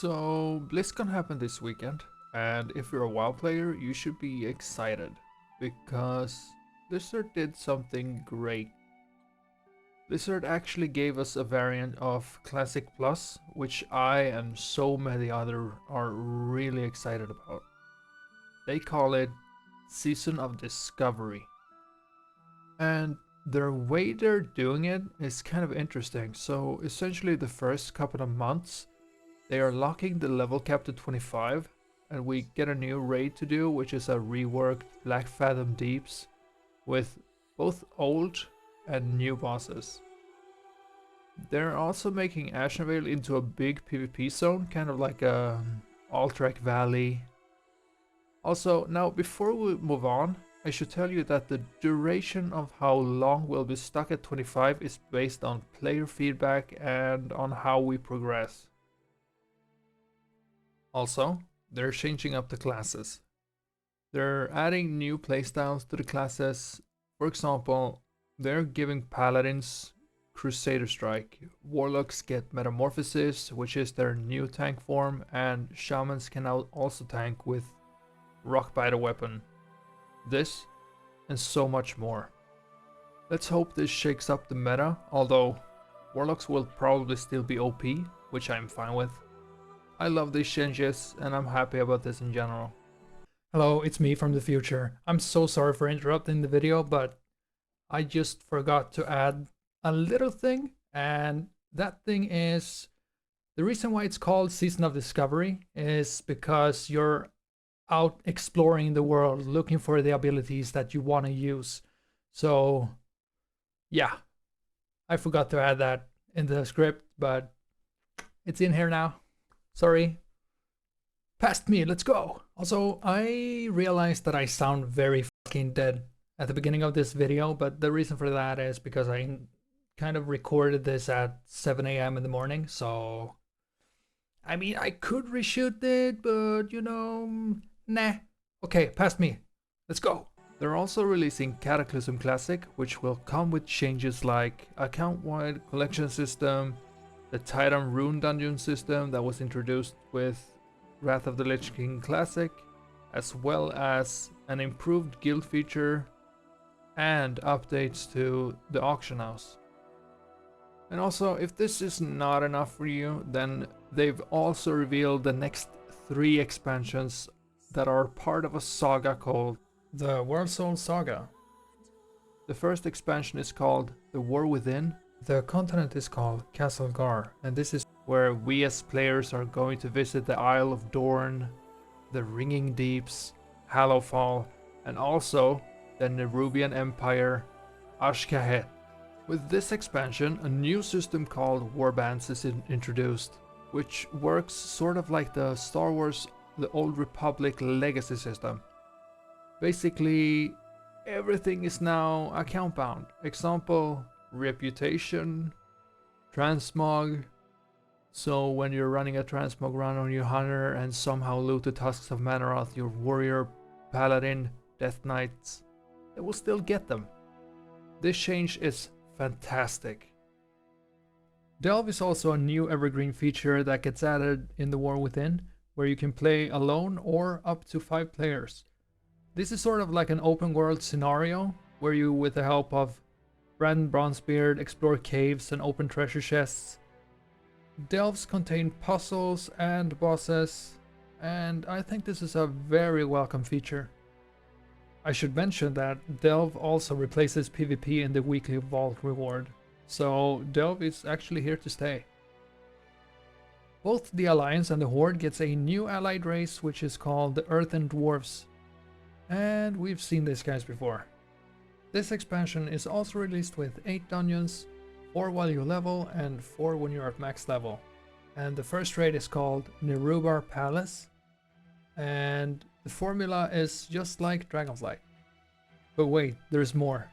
So, Blizzcon happened this weekend, and if you're a WoW player, you should be excited, because Blizzard did something great. Blizzard actually gave us a variant of Classic Plus, which I and so many others are really excited about. They call it Season of Discovery. And the way they're doing it is kind of interesting. So essentially the first couple of months, they are locking the level cap to 25, and we get a new raid to do, which is a reworked Black Fathom Deeps with both old and new bosses. They're also making Ashenvale into a big PvP zone, kind of like a Alterac Valley. Also, now before we move on, I should tell you that the duration of how long we'll be stuck at 25 is based on player feedback and on how we progress. Also, they're changing up the classes. They're adding new playstyles to the classes. For example, they're giving Paladins Crusader Strike, Warlocks get Metamorphosis, which is their new tank form, and Shamans can now also tank with Rockbiter weapon. This and so much more. Let's hope this shakes up the meta, although Warlocks will probably still be OP, which I'm fine with. I love these changes and I'm happy about this in general. Hello, it's me from the future. I'm so sorry for interrupting the video, but I just forgot to add a little thing, and that thing is the reason why it's called Season of Discovery is because you're out exploring the world looking for the abilities that you want to use. So yeah, I forgot to add that in the script, but it's in here now. Sorry. Past me, let's go. Also, I realized that I sound very fucking dead at the beginning of this video, but the reason for that is because I kind of recorded this at 7 a.m. in the morning, so I mean, I could reshoot it, but you know, nah. Okay, past me. Let's go. They're also releasing Cataclysm Classic, which will come with changes like account-wide collection system, the Titan Rune dungeon system that was introduced with Wrath of the Lich King Classic, as well as an improved guild feature and updates to the auction house. And also, if this is not enough for you, then they've also revealed the next 3 expansions that are part of a saga called the World Soul Saga. The first expansion is called The War Within. The continent is called Castle Gar, and this is where we as players are going to visit the Isle of Dorn, the Ringing Deeps, Hallowfall, and also the Nerubian Empire, Ashkahet. With this expansion, a new system called Warbands is introduced, which works sort of like the Star Wars The Old Republic legacy system. Basically, everything is now account bound. Example, reputation, transmog. So when you're running a transmog run on your hunter and somehow loot the tusks of Manaroth, your warrior, paladin, death knights, they will still get them. This change is fantastic. Delve is also a new evergreen feature that gets added in the War Within, where you can play alone or up to 5 players. This is sort of like an open world scenario where you, with the help of Brandon Bronzebeard, explore caves and open treasure chests. Delves contain puzzles and bosses, and I think this is a very welcome feature. I should mention that Delve also replaces PvP in the weekly vault reward, so Delve is actually here to stay. Both the Alliance and the Horde gets a new allied race, which is called the Earthen Dwarves, and we've seen these guys before. This expansion is also released with 8 dungeons, 4 while you level and 4 when you're at max level. And the first raid is called Nerubar Palace, and the formula is just like Dragonflight. But wait, there's more.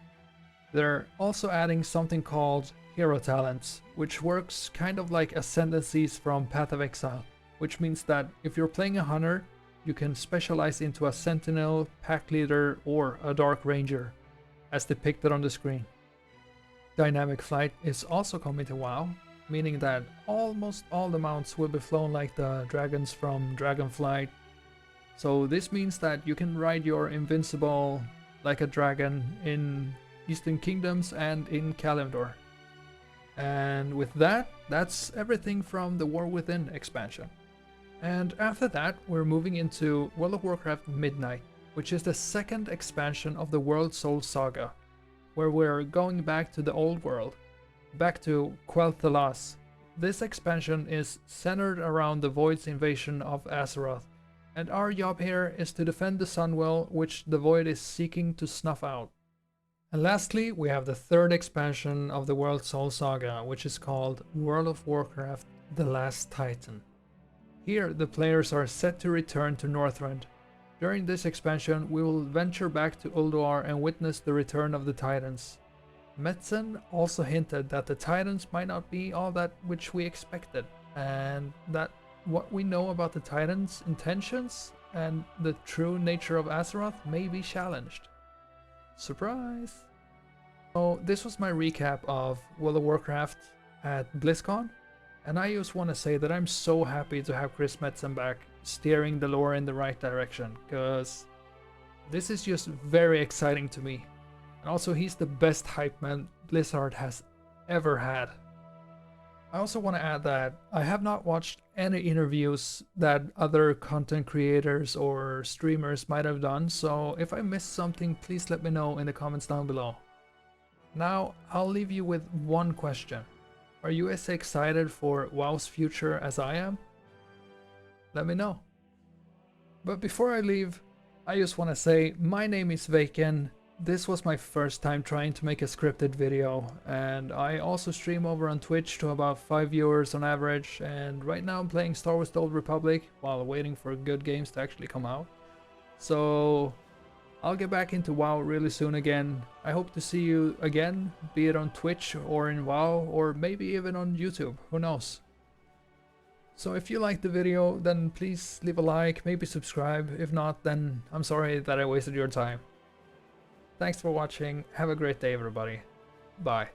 They're also adding something called Hero Talents, which works kind of like Ascendancies from Path of Exile, which means that if you're playing a hunter, you can specialize into a Sentinel, Pack Leader, or a Dark Ranger, as depicted on the screen. Dynamic Flight is also coming to WoW, meaning that almost all the mounts will be flown like the dragons from Dragonflight. So this means that you can ride your invincible like a dragon in Eastern Kingdoms and in Kalimdor. And with that, that's everything from the War Within expansion. And after that, we're moving into World of Warcraft Midnight, which is the second expansion of the World Soul Saga, where we're going back to the old world, back to Quel'Thalas. This expansion is centered around the Void's invasion of Azeroth, and our job here is to defend the Sunwell, which the Void is seeking to snuff out. And lastly, we have the third expansion of the World Soul Saga, which is called World of Warcraft The Last Titan. Here, the players are set to return to Northrend. During this expansion, we will venture back to Ulduar and witness the return of the Titans. Metzen also hinted that the Titans might not be all that which we expected, and that what we know about the Titans' intentions and the true nature of Azeroth may be challenged. Surprise! So this was my recap of World of Warcraft at Blizzcon, and I just want to say that I'm so happy to have Chris Metzen back, steering the lore in the right direction, because this is just very exciting to me. And also, he's the best hype man Blizzard has ever had. I also want to add that I have not watched any interviews that other content creators or streamers might have done, so if I missed something, please let me know in the comments down below. Now, I'll leave you with one question. Are you as excited for WoW's future as I am? Let me know. But before I leave, I just want to say my name is Vaken. This was my first time trying to make a scripted video, and I also stream over on Twitch to about 5 viewers on average, and right now I'm playing Star Wars The Old Republic while waiting for good games to actually come out. So I'll get back into WoW really soon again. I hope to see you again, be it on Twitch or in WoW, or maybe even on YouTube, who knows. So if you liked the video, then please leave a like, maybe subscribe. If not, then I'm sorry that I wasted your time. Thanks for watching. Have a great day, everybody. Bye.